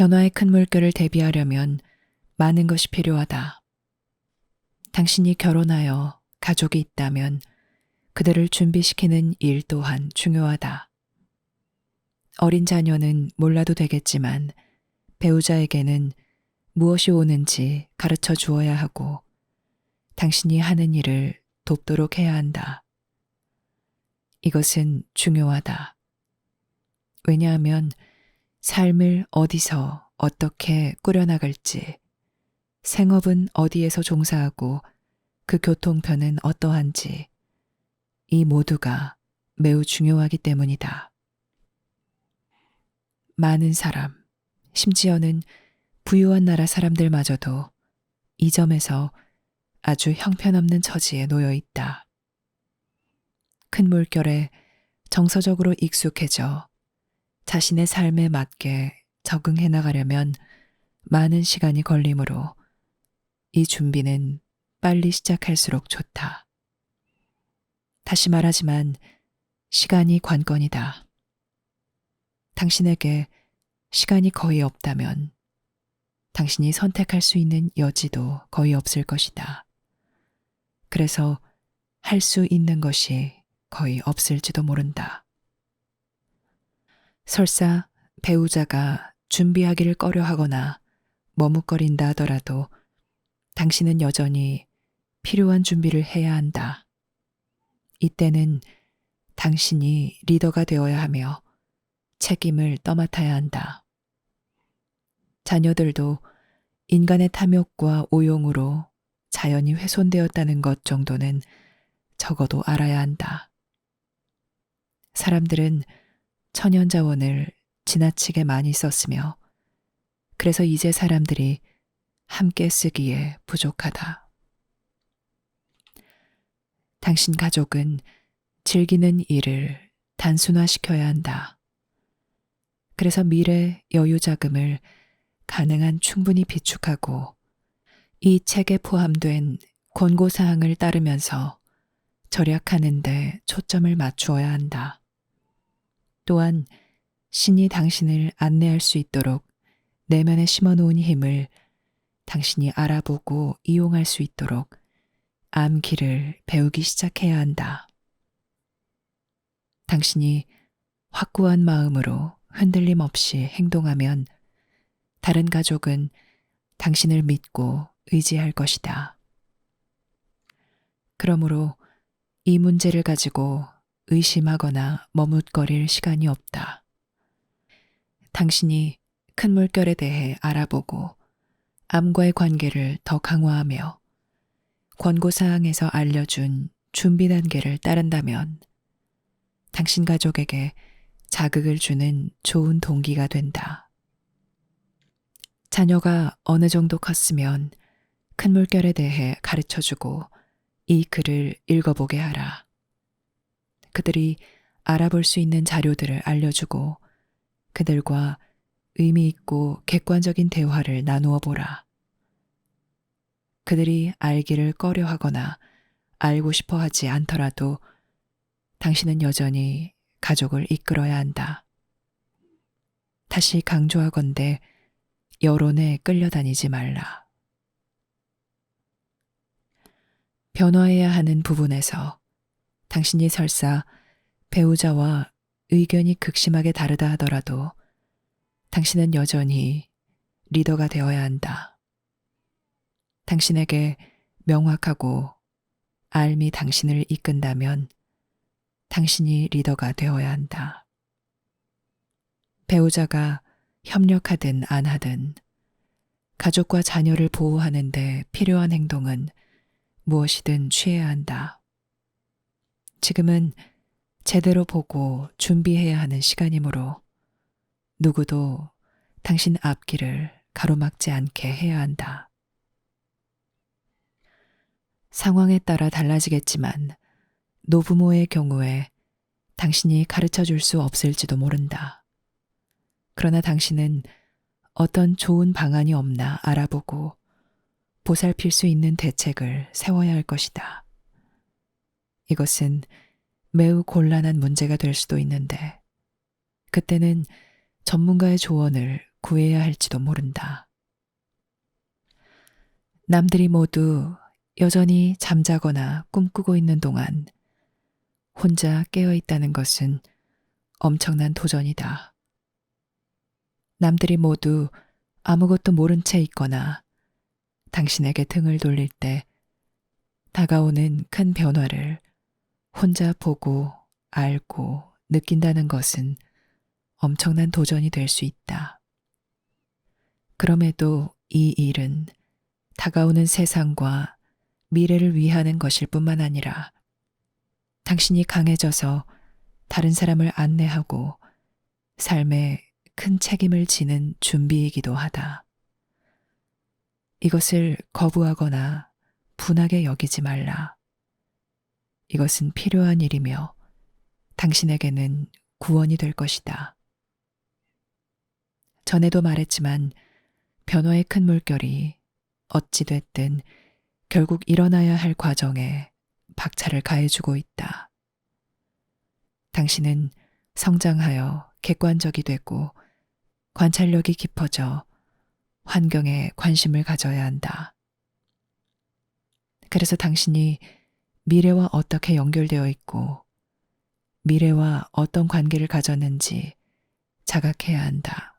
변화의 큰 물결을 대비하려면 많은 것이 필요하다. 당신이 결혼하여 가족이 있다면 그들을 준비시키는 일 또한 중요하다. 어린 자녀는 몰라도 되겠지만 배우자에게는 무엇이 오는지 가르쳐 주어야 하고 당신이 하는 일을 돕도록 해야 한다. 이것은 중요하다. 왜냐하면 삶을 어디서 어떻게 꾸려나갈지, 생업은 어디에서 종사하고 그 교통편은 어떠한지, 이 모두가 매우 중요하기 때문이다. 많은 사람, 심지어는 부유한 나라 사람들마저도 이 점에서 아주 형편없는 처지에 놓여 있다. 큰 물결에 정서적으로 익숙해져 자신의 삶에 맞게 적응해 나가려면 많은 시간이 걸리므로 이 준비는 빨리 시작할수록 좋다. 다시 말하지만 시간이 관건이다. 당신에게 시간이 거의 없다면 당신이 선택할 수 있는 여지도 거의 없을 것이다. 그래서 할 수 있는 것이 거의 없을지도 모른다. 설사 배우자가 준비하기를 꺼려하거나 머뭇거린다 하더라도 당신은 여전히 필요한 준비를 해야 한다. 이때는 당신이 리더가 되어야 하며 책임을 떠맡아야 한다. 자녀들도 인간의 탐욕과 오용으로 자연이 훼손되었다는 것 정도는 적어도 알아야 한다. 사람들은 천연자원을 지나치게 많이 썼으며 그래서 이제 사람들이 함께 쓰기에 부족하다. 당신 가족은 즐기는 일을 단순화시켜야 한다. 그래서 미래 여유 자금을 가능한 충분히 비축하고 이 책에 포함된 권고사항을 따르면서 절약하는 데 초점을 맞추어야 한다. 또한 신이 당신을 안내할 수 있도록 내면에 심어놓은 힘을 당신이 알아보고 이용할 수 있도록 암기를 배우기 시작해야 한다. 당신이 확고한 마음으로 흔들림 없이 행동하면 다른 가족은 당신을 믿고 의지할 것이다. 그러므로 이 문제를 가지고 의심하거나 머뭇거릴 시간이 없다. 당신이 큰 물결에 대해 알아보고 암과의 관계를 더 강화하며 권고사항에서 알려준 준비 단계를 따른다면 당신 가족에게 자극을 주는 좋은 동기가 된다. 자녀가 어느 정도 컸으면 큰 물결에 대해 가르쳐주고 이 글을 읽어보게 하라. 그들이 알아볼 수 있는 자료들을 알려주고 그들과 의미 있고 객관적인 대화를 나누어 보라. 그들이 알기를 꺼려하거나 알고 싶어 하지 않더라도 당신은 여전히 가족을 이끌어야 한다. 다시 강조하건대 여론에 끌려다니지 말라. 변화해야 하는 부분에서 당신이 설사 배우자와 의견이 극심하게 다르다 하더라도 당신은 여전히 리더가 되어야 한다. 당신에게 명확하고 알미 당신을 이끈다면 당신이 리더가 되어야 한다. 배우자가 협력하든 안 하든 가족과 자녀를 보호하는 데 필요한 행동은 무엇이든 취해야 한다. 지금은 제대로 보고 준비해야 하는 시간이므로 누구도 당신 앞길을 가로막지 않게 해야 한다. 상황에 따라 달라지겠지만 노부모의 경우에 당신이 가르쳐 줄 수 없을지도 모른다. 그러나 당신은 어떤 좋은 방안이 없나 알아보고 보살필 수 있는 대책을 세워야 할 것이다. 이것은 매우 곤란한 문제가 될 수도 있는데 그때는 전문가의 조언을 구해야 할지도 모른다. 남들이 모두 여전히 잠자거나 꿈꾸고 있는 동안 혼자 깨어 있다는 것은 엄청난 도전이다. 남들이 모두 아무것도 모른 채 있거나 당신에게 등을 돌릴 때 다가오는 큰 변화를 혼자 보고 알고 느낀다는 것은 엄청난 도전이 될 수 있다. 그럼에도 이 일은 다가오는 세상과 미래를 위하는 것일 뿐만 아니라 당신이 강해져서 다른 사람을 안내하고 삶에 큰 책임을 지는 준비이기도 하다. 이것을 거부하거나 분하게 여기지 말라. 이것은 필요한 일이며 당신에게는 구원이 될 것이다. 전에도 말했지만 변화의 큰 물결이 어찌됐든 결국 일어나야 할 과정에 박차를 가해주고 있다. 당신은 성장하여 객관적이 되고 관찰력이 깊어져 환경에 관심을 가져야 한다. 그래서 당신이 미래와 어떻게 연결되어 있고 미래와 어떤 관계를 가졌는지 자각해야 한다.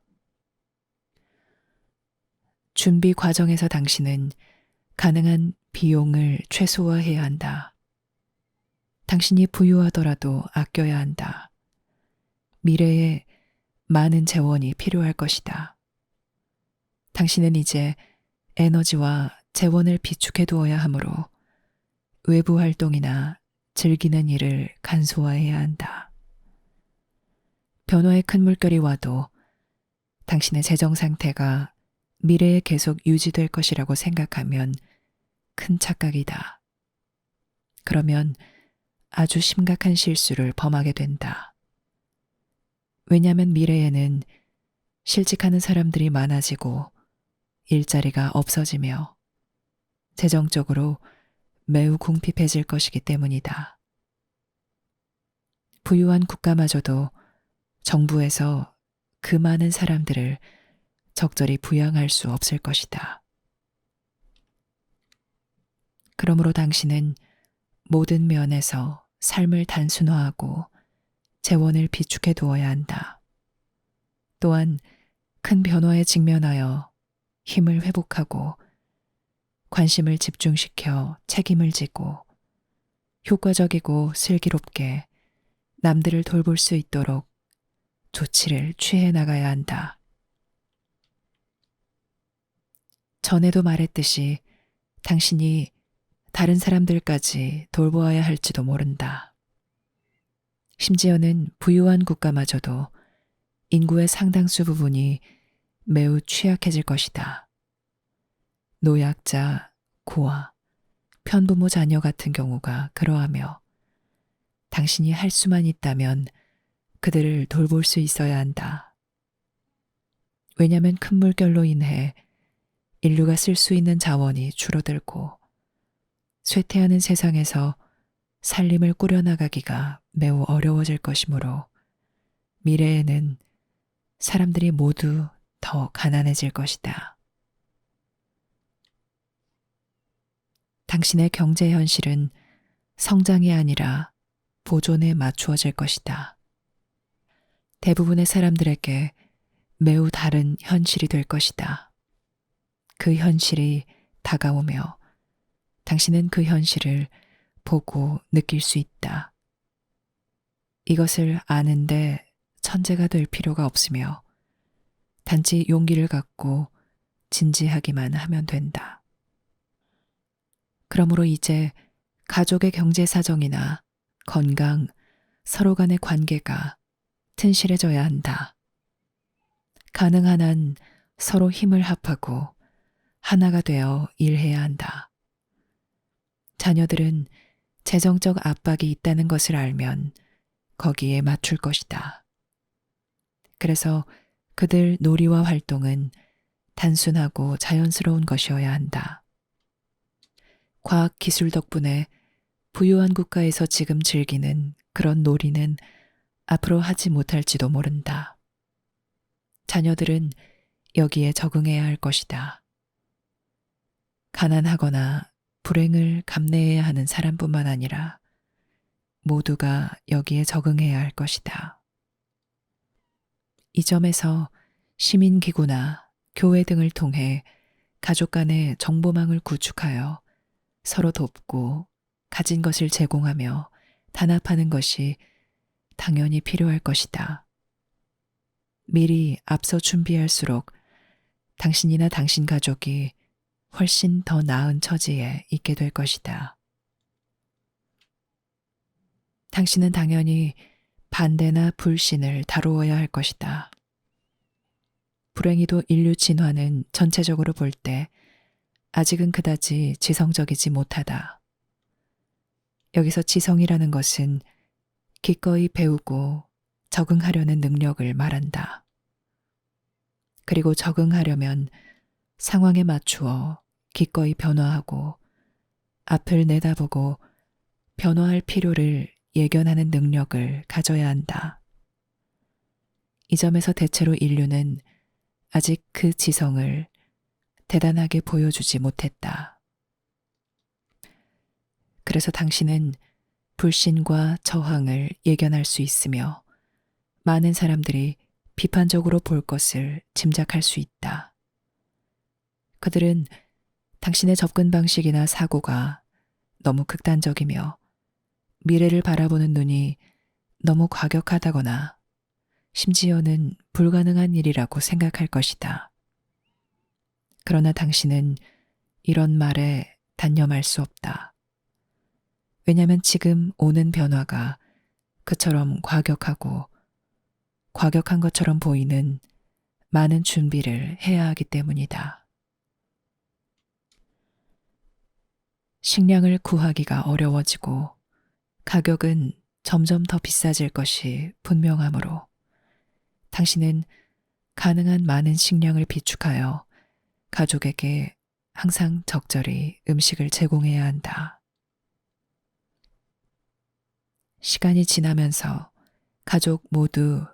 준비 과정에서 당신은 가능한 비용을 최소화해야 한다. 당신이 부유하더라도 아껴야 한다. 미래에 많은 재원이 필요할 것이다. 당신은 이제 에너지와 재원을 비축해 두어야 하므로 외부 활동이나 즐기는 일을 간소화해야 한다. 변화의 큰 물결이 와도 당신의 재정 상태가 미래에 계속 유지될 것이라고 생각하면 큰 착각이다. 그러면 아주 심각한 실수를 범하게 된다. 왜냐하면 미래에는 실직하는 사람들이 많아지고 일자리가 없어지며 재정적으로 매우 궁핍해질 것이기 때문이다. 부유한 국가마저도 정부에서 그 많은 사람들을 적절히 부양할 수 없을 것이다. 그러므로 당신은 모든 면에서 삶을 단순화하고 재원을 비축해 두어야 한다. 또한 큰 변화에 직면하여 힘을 회복하고 관심을 집중시켜 책임을 지고 효과적이고 슬기롭게 남들을 돌볼 수 있도록 조치를 취해 나가야 한다. 전에도 말했듯이 당신이 다른 사람들까지 돌보아야 할지도 모른다. 심지어는 부유한 국가마저도 인구의 상당수 부분이 매우 취약해질 것이다. 노약자, 고아, 편부모 자녀 같은 경우가 그러하며 당신이 할 수만 있다면 그들을 돌볼 수 있어야 한다. 왜냐하면 큰 물결로 인해 인류가 쓸 수 있는 자원이 줄어들고 쇠퇴하는 세상에서 살림을 꾸려나가기가 매우 어려워질 것이므로 미래에는 사람들이 모두 더 가난해질 것이다. 당신의 경제 현실은 성장이 아니라 보존에 맞추어질 것이다. 대부분의 사람들에게 매우 다른 현실이 될 것이다. 그 현실이 다가오며 당신은 그 현실을 보고 느낄 수 있다. 이것을 아는데 천재가 될 필요가 없으며 단지 용기를 갖고 진지하기만 하면 된다. 그러므로 이제 가족의 경제 사정이나 건강, 서로 간의 관계가 튼실해져야 한다. 가능한 한 서로 힘을 합하고 하나가 되어 일해야 한다. 자녀들은 재정적 압박이 있다는 것을 알면 거기에 맞출 것이다. 그래서 그들 놀이와 활동은 단순하고 자연스러운 것이어야 한다. 과학 기술 덕분에 부유한 국가에서 지금 즐기는 그런 놀이는 앞으로 하지 못할지도 모른다. 자녀들은 여기에 적응해야 할 것이다. 가난하거나 불행을 감내해야 하는 사람뿐만 아니라 모두가 여기에 적응해야 할 것이다. 이 점에서 시민기구나 교회 등을 통해 가족 간의 정보망을 구축하여 서로 돕고 가진 것을 제공하며 단합하는 것이 당연히 필요할 것이다. 미리 앞서 준비할수록 당신이나 당신 가족이 훨씬 더 나은 처지에 있게 될 것이다. 당신은 당연히 반대나 불신을 다루어야 할 것이다. 불행히도 인류 진화는 전체적으로 볼 때 아직은 그다지 지성적이지 못하다. 여기서 지성이라는 것은 기꺼이 배우고 적응하려는 능력을 말한다. 그리고 적응하려면 상황에 맞추어 기꺼이 변화하고 앞을 내다보고 변화할 필요를 예견하는 능력을 가져야 한다. 이 점에서 대체로 인류는 아직 그 지성을 대단하게 보여주지 못했다. 그래서 당신은 불신과 저항을 예견할 수 있으며 많은 사람들이 비판적으로 볼 것을 짐작할 수 있다. 그들은 당신의 접근 방식이나 사고가 너무 극단적이며 미래를 바라보는 눈이 너무 과격하다거나 심지어는 불가능한 일이라고 생각할 것이다. 그러나 당신은 이런 말에 단념할 수 없다. 왜냐하면 지금 오는 변화가 그처럼 과격하고 과격한 것처럼 보이는 많은 준비를 해야 하기 때문이다. 식량을 구하기가 어려워지고 가격은 점점 더 비싸질 것이 분명하므로 당신은 가능한 많은 식량을 비축하여 가족에게 항상 적절히 음식을 제공해야 한다. 시간이 지나면서 가족 모두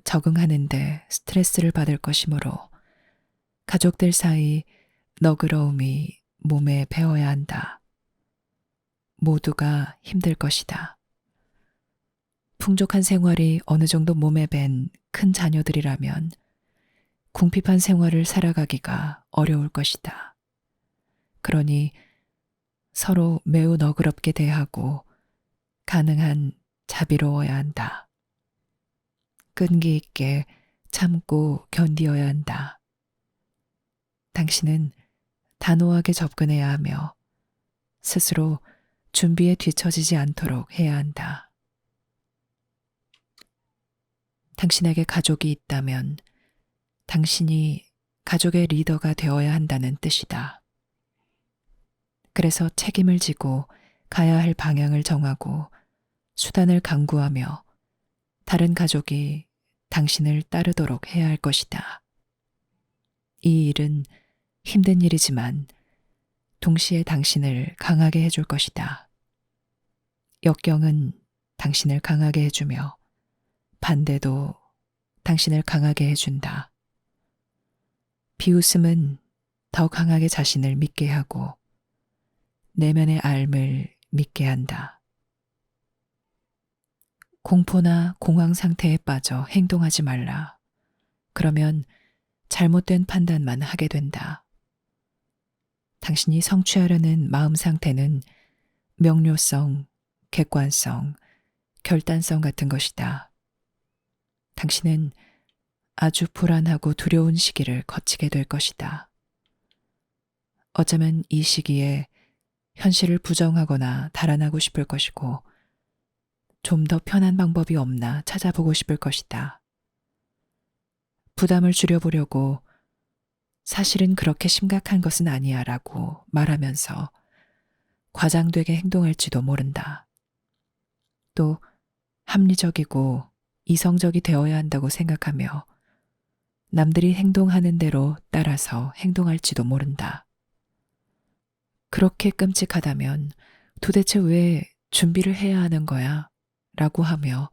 적응하는데 스트레스를 받을 것이므로 가족들 사이 너그러움이 몸에 배어야 한다. 모두가 힘들 것이다. 풍족한 생활이 어느 정도 몸에 밴 큰 자녀들이라면 궁핍한 생활을 살아가기가 어려울 것이다. 그러니 서로 매우 너그럽게 대하고 가능한 자비로워야 한다. 끈기 있게 참고 견디어야 한다. 당신은 단호하게 접근해야 하며 스스로 준비에 뒤처지지 않도록 해야 한다. 당신에게 가족이 있다면 당신이 가족의 리더가 되어야 한다는 뜻이다. 그래서 책임을 지고 가야 할 방향을 정하고 수단을 강구하며 다른 가족이 당신을 따르도록 해야 할 것이다. 이 일은 힘든 일이지만 동시에 당신을 강하게 해줄 것이다. 역경은 당신을 강하게 해주며 반대도 당신을 강하게 해준다. 비웃음은 더 강하게 자신을 믿게 하고 내면의 삶을 믿게 한다. 공포나 공황 상태에 빠져 행동하지 말라. 그러면 잘못된 판단만 하게 된다. 당신이 성취하려는 마음 상태는 명료성, 객관성, 결단성 같은 것이다. 당신은 아주 불안하고 두려운 시기를 거치게 될 것이다. 어쩌면 이 시기에 현실을 부정하거나 달아나고 싶을 것이고 좀 더 편한 방법이 없나 찾아보고 싶을 것이다. 부담을 줄여보려고 사실은 그렇게 심각한 것은 아니야 라고 말하면서 과장되게 행동할지도 모른다. 또 합리적이고 이성적이 되어야 한다고 생각하며 남들이 행동하는 대로 따라서 행동할지도 모른다. 그렇게 끔찍하다면 도대체 왜 준비를 해야 하는 거야? 라고 하며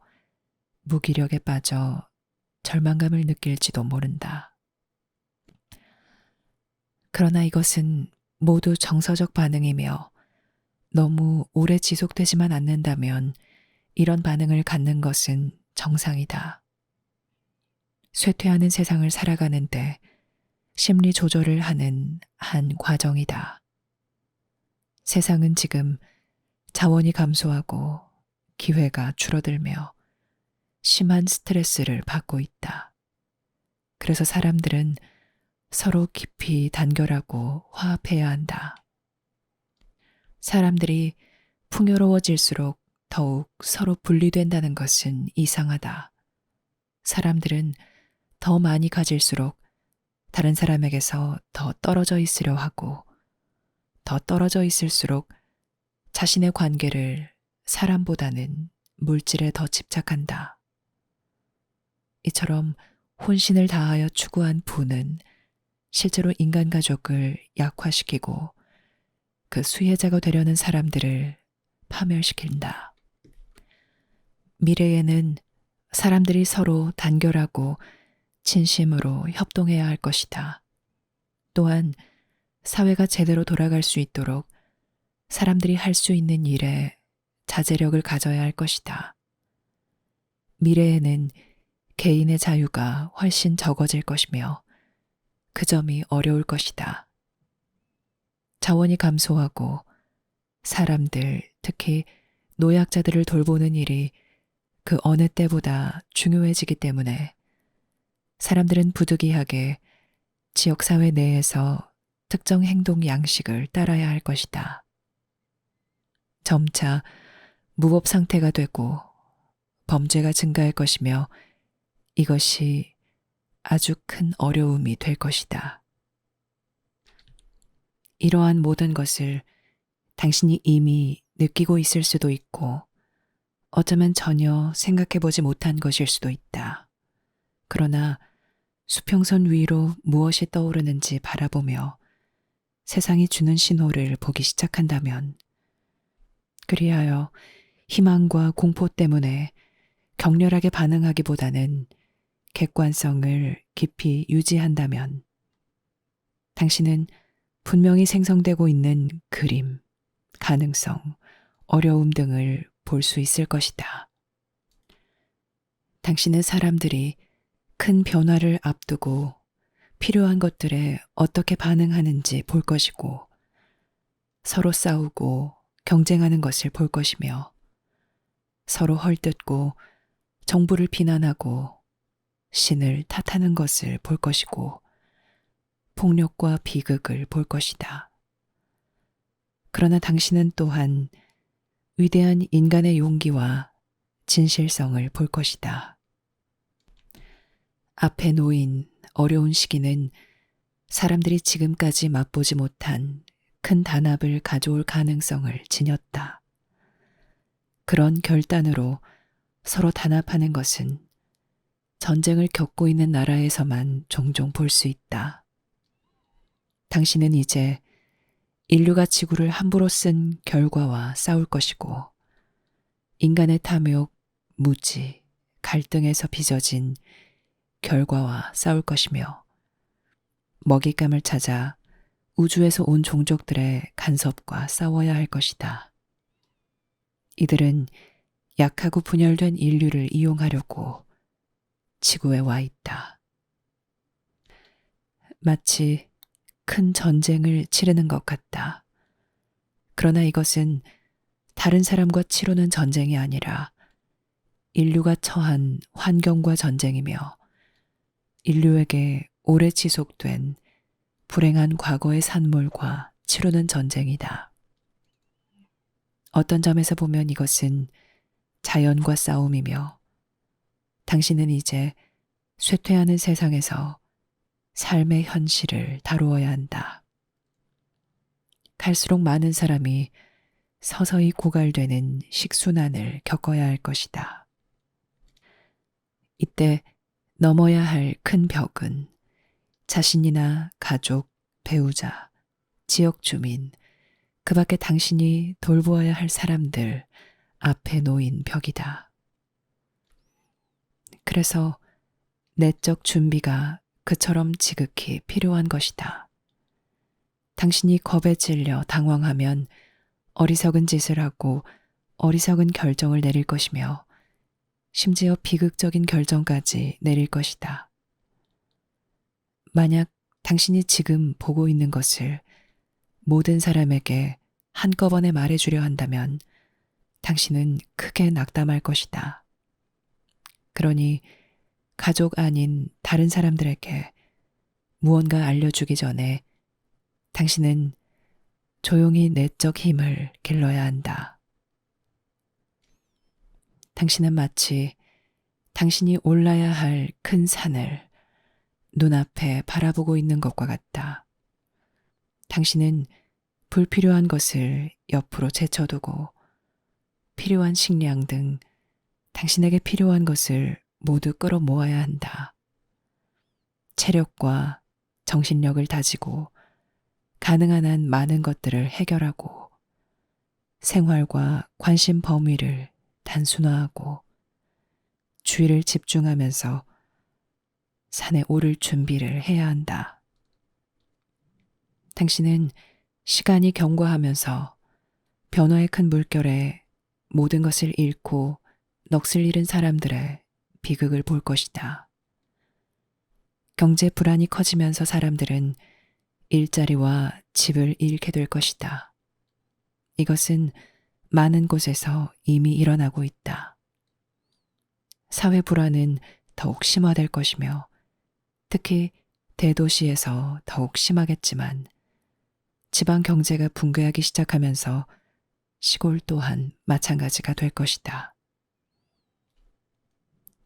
무기력에 빠져 절망감을 느낄지도 모른다. 그러나 이것은 모두 정서적 반응이며 너무 오래 지속되지만 않는다면 이런 반응을 갖는 것은 정상이다. 쇠퇴하는 세상을 살아가는데 심리 조절을 하는 한 과정이다. 세상은 지금 자원이 감소하고 기회가 줄어들며 심한 스트레스를 받고 있다. 그래서 사람들은 서로 깊이 단결하고 화합해야 한다. 사람들이 풍요로워질수록 더욱 서로 분리된다는 것은 이상하다. 사람들은 더 많이 가질수록 다른 사람에게서 더 떨어져 있으려 하고, 더 떨어져 있을수록 자신의 관계를 사람보다는 물질에 더 집착한다. 이처럼 혼신을 다하여 추구한 부는 실제로 인간 가족을 약화시키고 그 수혜자가 되려는 사람들을 파멸시킨다. 미래에는 사람들이 서로 단결하고 진심으로 협동해야 할 것이다. 또한 사회가 제대로 돌아갈 수 있도록 사람들이 할 수 있는 일에 자제력을 가져야 할 것이다. 미래에는 개인의 자유가 훨씬 적어질 것이며 그 점이 어려울 것이다. 자원이 감소하고 사람들, 특히 노약자들을 돌보는 일이 그 어느 때보다 중요해지기 때문에 사람들은 부득이하게 지역사회 내에서 특정 행동 양식을 따라야 할 것이다. 점차 무법 상태가 되고 범죄가 증가할 것이며 이것이 아주 큰 어려움이 될 것이다. 이러한 모든 것을 당신이 이미 느끼고 있을 수도 있고 어쩌면 전혀 생각해보지 못한 것일 수도 있다. 그러나 수평선 위로 무엇이 떠오르는지 바라보며 세상이 주는 신호를 보기 시작한다면 그리하여 희망과 공포 때문에 격렬하게 반응하기보다는 객관성을 깊이 유지한다면 당신은 분명히 생성되고 있는 그림, 가능성, 어려움 등을 볼 수 있을 것이다. 당신은 사람들이 큰 변화를 앞두고 필요한 것들에 어떻게 반응하는지 볼 것이고 서로 싸우고 경쟁하는 것을 볼 것이며 서로 헐뜯고 정부를 비난하고 신을 탓하는 것을 볼 것이고 폭력과 비극을 볼 것이다. 그러나 당신은 또한 위대한 인간의 용기와 진실성을 볼 것이다. 앞에 놓인 어려운 시기는 사람들이 지금까지 맛보지 못한 큰 단합을 가져올 가능성을 지녔다. 그런 결단으로 서로 단합하는 것은 전쟁을 겪고 있는 나라에서만 종종 볼 수 있다. 당신은 이제 인류가 지구를 함부로 쓴 결과와 싸울 것이고 인간의 탐욕, 무지, 갈등에서 빚어진 결과와 싸울 것이며 먹잇감을 찾아 우주에서 온 종족들의 간섭과 싸워야 할 것이다. 이들은 약하고 분열된 인류를 이용하려고 지구에 와 있다. 마치 큰 전쟁을 치르는 것 같다. 그러나 이것은 다른 사람과 치르는 전쟁이 아니라 인류가 처한 환경과 전쟁이며 인류에게 오래 지속된 불행한 과거의 산물과 치르는 전쟁이다. 어떤 점에서 보면 이것은 자연과 싸움이며 당신은 이제 쇠퇴하는 세상에서 삶의 현실을 다루어야 한다. 갈수록 많은 사람이 서서히 고갈되는 식순환을 겪어야 할 것이다. 이때 넘어야 할 큰 벽은 자신이나 가족, 배우자, 지역 주민, 그 밖에 당신이 돌보아야 할 사람들 앞에 놓인 벽이다. 그래서 내적 준비가 그처럼 지극히 필요한 것이다. 당신이 겁에 찔려 당황하면 어리석은 짓을 하고 어리석은 결정을 내릴 것이며 심지어 비극적인 결정까지 내릴 것이다. 만약 당신이 지금 보고 있는 것을 모든 사람에게 한꺼번에 말해주려 한다면 당신은 크게 낙담할 것이다. 그러니 가족 아닌 다른 사람들에게 무언가 알려주기 전에 당신은 조용히 내적 힘을 길러야 한다. 당신은 마치 당신이 올라야 할 큰 산을 눈앞에 바라보고 있는 것과 같다. 당신은 불필요한 것을 옆으로 제쳐두고 필요한 식량 등 당신에게 필요한 것을 모두 끌어모아야 한다. 체력과 정신력을 다지고 가능한 한 많은 것들을 해결하고 생활과 관심 범위를 단순화하고 주의를 집중하면서 산에 오를 준비를 해야 한다. 당신은 시간이 경과하면서 변화의 큰 물결에 모든 것을 잃고 넋을 잃은 사람들의 비극을 볼 것이다. 경제 불안이 커지면서 사람들은 일자리와 집을 잃게 될 것이다. 이것은 많은 곳에서 이미 일어나고 있다. 사회 불안은 더욱 심화될 것이며 특히 대도시에서 더욱 심하겠지만 지방 경제가 붕괴하기 시작하면서 시골 또한 마찬가지가 될 것이다.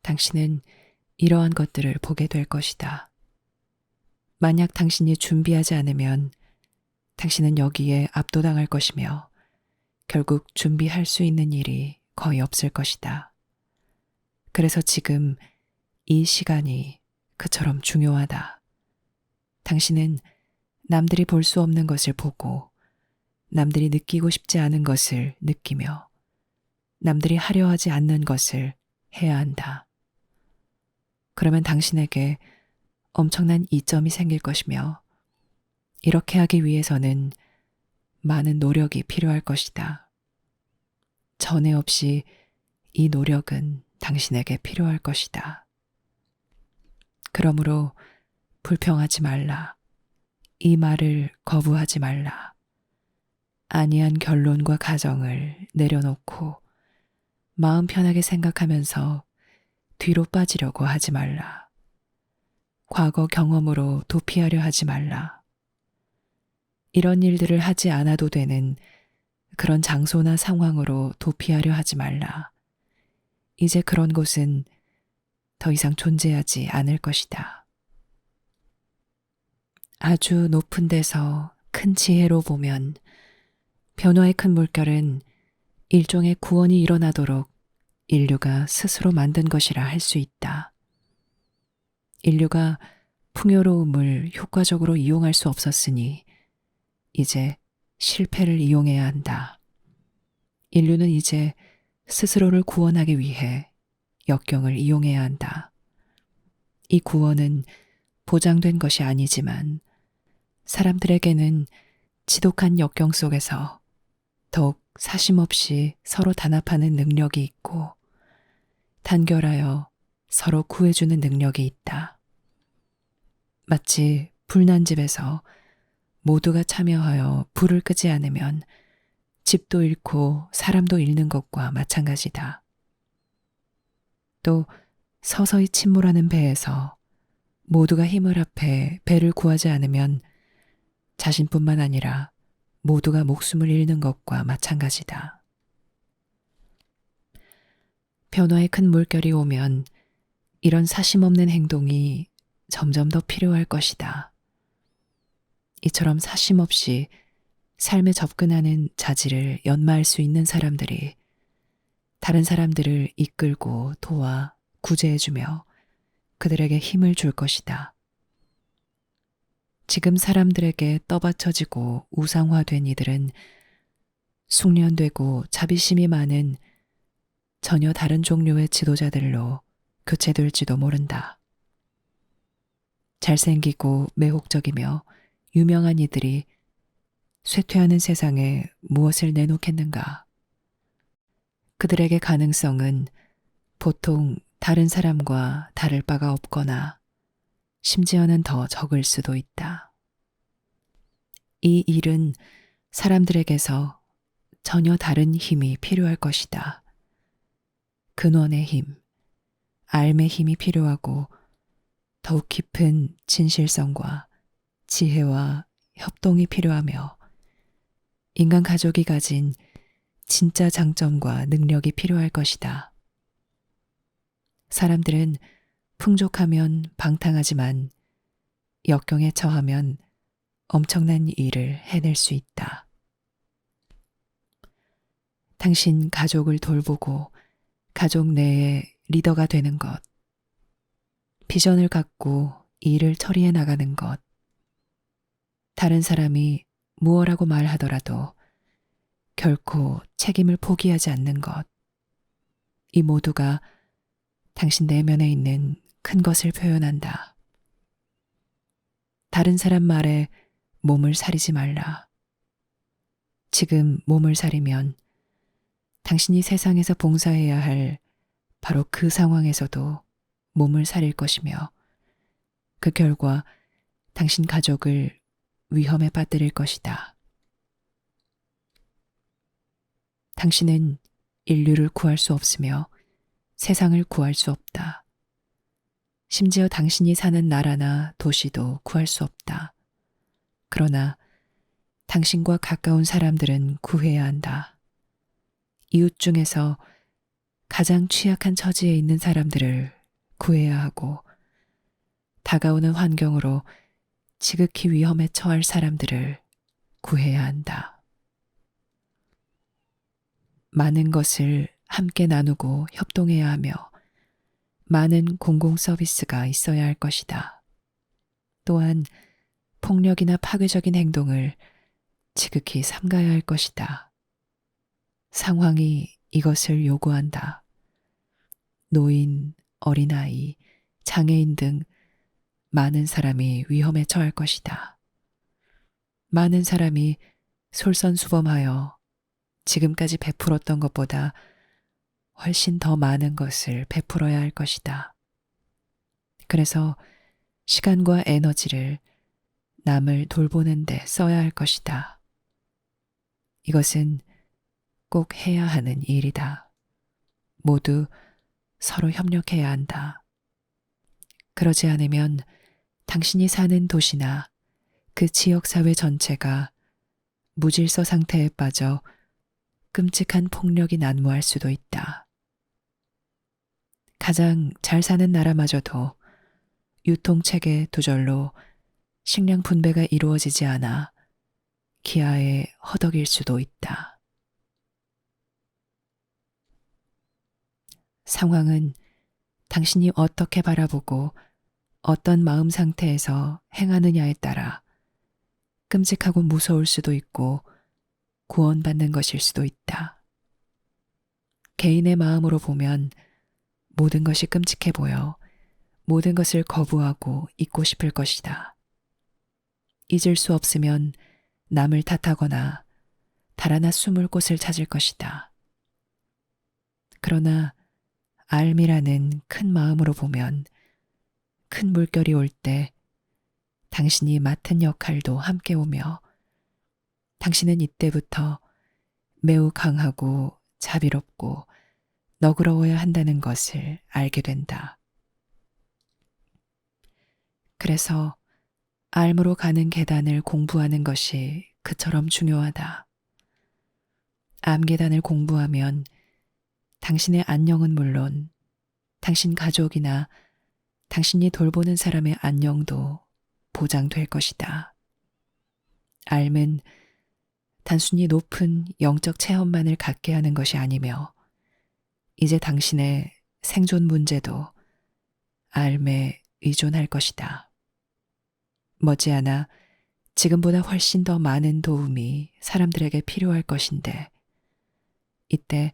당신은 이러한 것들을 보게 될 것이다. 만약 당신이 준비하지 않으면 당신은 여기에 압도당할 것이며 결국 준비할 수 있는 일이 거의 없을 것이다. 그래서 지금 이 시간이 그처럼 중요하다. 당신은 남들이 볼 수 없는 것을 보고 남들이 느끼고 싶지 않은 것을 느끼며 남들이 하려 하지 않는 것을 해야 한다. 그러면 당신에게 엄청난 이점이 생길 것이며 이렇게 하기 위해서는 많은 노력이 필요할 것이다. 전에 없이 이 노력은 당신에게 필요할 것이다. 그러므로 불평하지 말라. 이 말을 거부하지 말라. 아니한 결론과 가정을 내려놓고 마음 편하게 생각하면서 뒤로 빠지려고 하지 말라. 과거 경험으로 도피하려 하지 말라. 이런 일들을 하지 않아도 되는 그런 장소나 상황으로 도피하려 하지 말라. 이제 그런 곳은 더 이상 존재하지 않을 것이다. 아주 높은 데서 큰 지혜로 보면 변화의 큰 물결은 일종의 구원이 일어나도록 인류가 스스로 만든 것이라 할 수 있다. 인류가 풍요로움을 효과적으로 이용할 수 없었으니 이제 실패를 이용해야 한다. 인류는 이제 스스로를 구원하기 위해 역경을 이용해야 한다. 이 구원은 보장된 것이 아니지만 사람들에게는 지독한 역경 속에서 더욱 사심없이 서로 단합하는 능력이 있고 단결하여 서로 구해주는 능력이 있다. 마치 불난 집에서 모두가 참여하여 불을 끄지 않으면 집도 잃고 사람도 잃는 것과 마찬가지다. 또 서서히 침몰하는 배에서 모두가 힘을 합해 배를 구하지 않으면 자신뿐만 아니라 모두가 목숨을 잃는 것과 마찬가지다. 변화의 큰 물결이 오면 이런 사심 없는 행동이 점점 더 필요할 것이다. 이처럼 사심 없이 삶에 접근하는 자질을 연마할 수 있는 사람들이 다른 사람들을 이끌고 도와 구제해주며 그들에게 힘을 줄 것이다. 지금 사람들에게 떠받쳐지고 우상화된 이들은 숙련되고 자비심이 많은 전혀 다른 종류의 지도자들로 교체될지도 모른다. 잘생기고 매혹적이며 유명한 이들이 쇠퇴하는 세상에 무엇을 내놓겠는가? 그들에게 가능성은 보통 다른 사람과 다를 바가 없거나 심지어는 더 적을 수도 있다. 이 일은 사람들에게서 전혀 다른 힘이 필요할 것이다. 근원의 힘, 알의 힘이 필요하고 더욱 깊은 진실성과 지혜와 협동이 필요하며 인간 가족이 가진 진짜 장점과 능력이 필요할 것이다. 사람들은 풍족하면 방탕하지만 역경에 처하면 엄청난 일을 해낼 수 있다. 당신 가족을 돌보고 가족 내에 리더가 되는 것, 비전을 갖고 일을 처리해 나가는 것, 다른 사람이 무엇라고 말하더라도 결코 책임을 포기하지 않는 것, 이 모두가 당신 내면에 있는 큰 것을 표현한다. 다른 사람 말에 몸을 사리지 말라. 지금 몸을 사리면 당신이 세상에서 봉사해야 할 바로 그 상황에서도 몸을 사릴 것이며 그 결과 당신 가족을 위험에 빠뜨릴 것이다. 당신은 인류를 구할 수 없으며 세상을 구할 수 없다. 심지어 당신이 사는 나라나 도시도 구할 수 없다. 그러나 당신과 가까운 사람들은 구해야 한다. 이웃 중에서 가장 취약한 처지에 있는 사람들을 구해야 하고 다가오는 환경으로 지극히 위험에 처할 사람들을 구해야 한다. 많은 것을 함께 나누고 협동해야 하며 많은 공공 서비스가 있어야 할 것이다. 또한 폭력이나 파괴적인 행동을 지극히 삼가야 할 것이다. 상황이 이것을 요구한다. 노인, 어린아이, 장애인 등 많은 사람이 위험에 처할 것이다. 많은 사람이 솔선수범하여 지금까지 베풀었던 것보다 훨씬 더 많은 것을 베풀어야 할 것이다. 그래서 시간과 에너지를 남을 돌보는 데 써야 할 것이다. 이것은 꼭 해야 하는 일이다. 모두 서로 협력해야 한다. 그러지 않으면 당신이 사는 도시나 그 지역사회 전체가 무질서 상태에 빠져 끔찍한 폭력이 난무할 수도 있다. 가장 잘 사는 나라마저도 유통체계 두절로 식량 분배가 이루어지지 않아 기아에 허덕일 수도 있다. 상황은 당신이 어떻게 바라보고 어떤 마음 상태에서 행하느냐에 따라 끔찍하고 무서울 수도 있고 구원받는 것일 수도 있다. 개인의 마음으로 보면 모든 것이 끔찍해 보여 모든 것을 거부하고 잊고 싶을 것이다. 잊을 수 없으면 남을 탓하거나 달아나 숨을 곳을 찾을 것이다. 그러나 알미라는 큰 마음으로 보면 큰 물결이 올 때 당신이 맡은 역할도 함께 오며 당신은 이때부터 매우 강하고 자비롭고 너그러워야 한다는 것을 알게 된다. 그래서 알므로 가는 계단을 공부하는 것이 그처럼 중요하다. 암 계단을 공부하면 당신의 안녕은 물론 당신 가족이나 당신이 돌보는 사람의 안녕도 보장될 것이다. 알은 단순히 높은 영적 체험만을 갖게 하는 것이 아니며 이제 당신의 생존 문제도 알에 의존할 것이다. 머지않아 지금보다 훨씬 더 많은 도움이 사람들에게 필요할 것인데 이때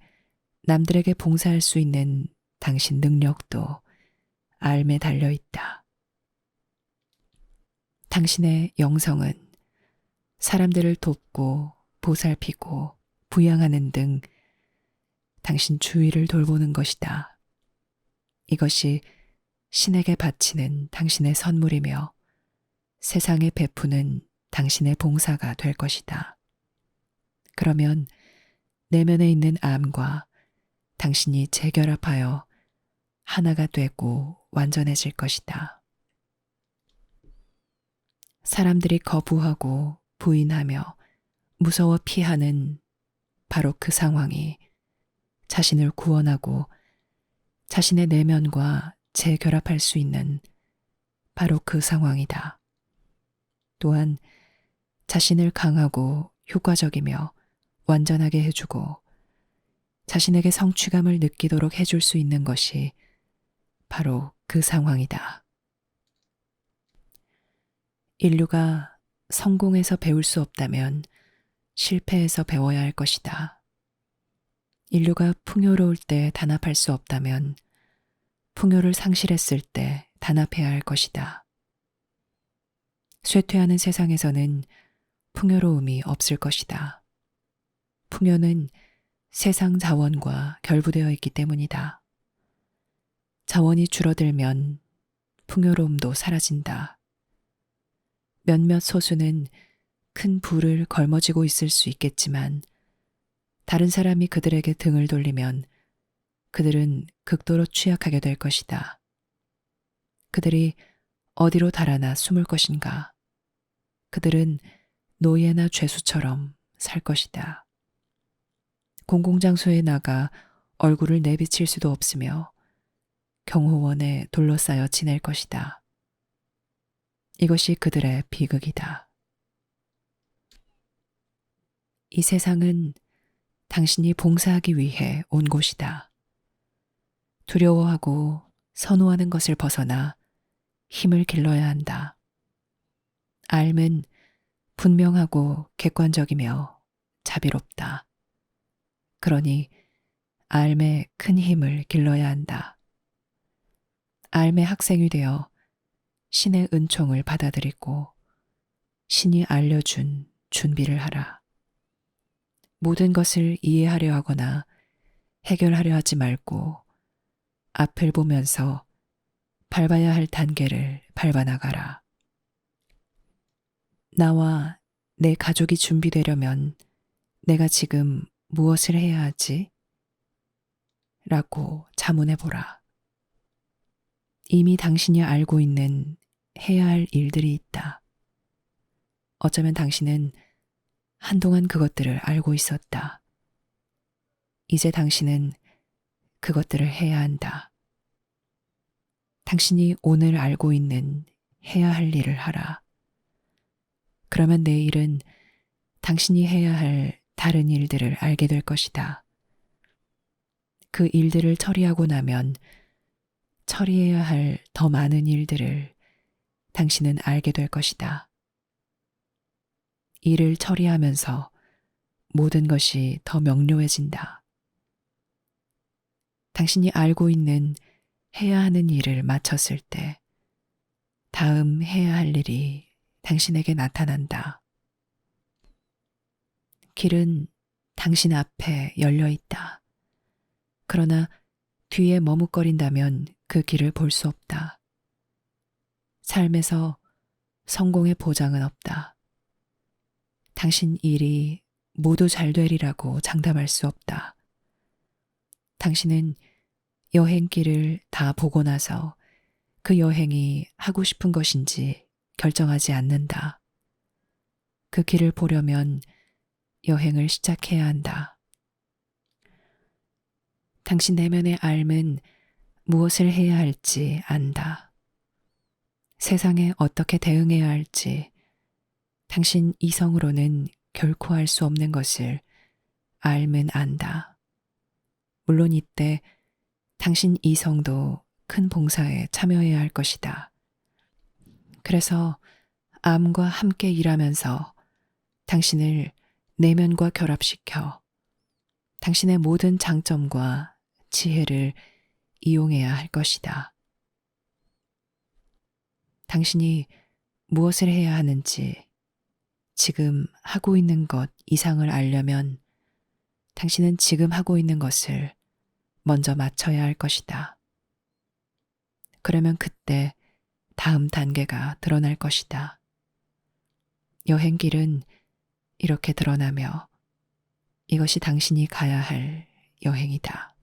남들에게 봉사할 수 있는 당신 능력도 알에 달려 있다. 당신의 영성은 사람들을 돕고 보살피고 부양하는 등 당신 주위를 돌보는 것이다. 이것이 신에게 바치는 당신의 선물이며 세상에 베푸는 당신의 봉사가 될 것이다. 그러면 내면에 있는 암과 당신이 재결합하여 하나가 되고 완전해질 것이다. 사람들이 거부하고 부인하며 무서워 피하는 바로 그 상황이 자신을 구원하고 자신의 내면과 재결합할 수 있는 바로 그 상황이다. 또한 자신을 강하고 효과적이며 완전하게 해주고 자신에게 성취감을 느끼도록 해줄 수 있는 것이 바로 그 상황이다. 인류가 성공해서 배울 수 없다면 실패해서 배워야 할 것이다. 인류가 풍요로울 때 단합할 수 없다면 풍요를 상실했을 때 단합해야 할 것이다. 쇠퇴하는 세상에서는 풍요로움이 없을 것이다. 풍요는 세상 자원과 결부되어 있기 때문이다. 자원이 줄어들면 풍요로움도 사라진다. 몇몇 소수는 큰 부를 걸머쥐고 있을 수 있겠지만 다른 사람이 그들에게 등을 돌리면 그들은 극도로 취약하게 될 것이다. 그들이 어디로 달아나 숨을 것인가? 그들은 노예나 죄수처럼 살 것이다. 공공장소에 나가 얼굴을 내비칠 수도 없으며 경호원에 둘러싸여 지낼 것이다. 이것이 그들의 비극이다. 이 세상은 당신이 봉사하기 위해 온 곳이다. 두려워하고 선호하는 것을 벗어나 힘을 길러야 한다. 알은 분명하고 객관적이며 자비롭다. 그러니 알의 큰 힘을 길러야 한다. 알의 학생이 되어 신의 은총을 받아들이고 신이 알려준 준비를 하라. 모든 것을 이해하려 하거나 해결하려 하지 말고 앞을 보면서 밟아야 할 단계를 밟아 나가라. 나와 내 가족이 준비되려면 내가 지금 무엇을 해야 하지? 라고 자문해보라. 이미 당신이 알고 있는 해야 할 일들이 있다. 어쩌면 당신은 한동안 그것들을 알고 있었다. 이제 당신은 그것들을 해야 한다. 당신이 오늘 알고 있는 해야 할 일을 하라. 그러면 내일은 당신이 해야 할 다른 일들을 알게 될 것이다. 그 일들을 처리하고 나면 처리해야 할 더 많은 일들을 당신은 알게 될 것이다. 일을 처리하면서 모든 것이 더 명료해진다. 당신이 알고 있는 해야 하는 일을 마쳤을 때 다음 해야 할 일이 당신에게 나타난다. 길은 당신 앞에 열려 있다. 그러나 뒤에 머뭇거린다면 그 길을 볼 수 없다. 삶에서 성공의 보장은 없다. 당신 일이 모두 잘 되리라고 장담할 수 없다. 당신은 여행길을 다 보고 나서 그 여행이 하고 싶은 것인지 결정하지 않는다. 그 길을 보려면 여행을 시작해야 한다. 당신 내면의 알은 무엇을 해야 할지 안다. 세상에 어떻게 대응해야 할지 당신 이성으로는 결코 알 수 없는 것을 알면 안다. 물론 이때 당신 이성도 큰 봉사에 참여해야 할 것이다. 그래서 암과 함께 일하면서 당신을 내면과 결합시켜 당신의 모든 장점과 지혜를 이용해야 할 것이다. 당신이 무엇을 해야 하는지 지금 하고 있는 것 이상을 알려면 당신은 지금 하고 있는 것을 먼저 맞춰야 할 것이다. 그러면 그때 다음 단계가 드러날 것이다. 여행길은 이렇게 드러나며 이것이 당신이 가야 할 여행이다.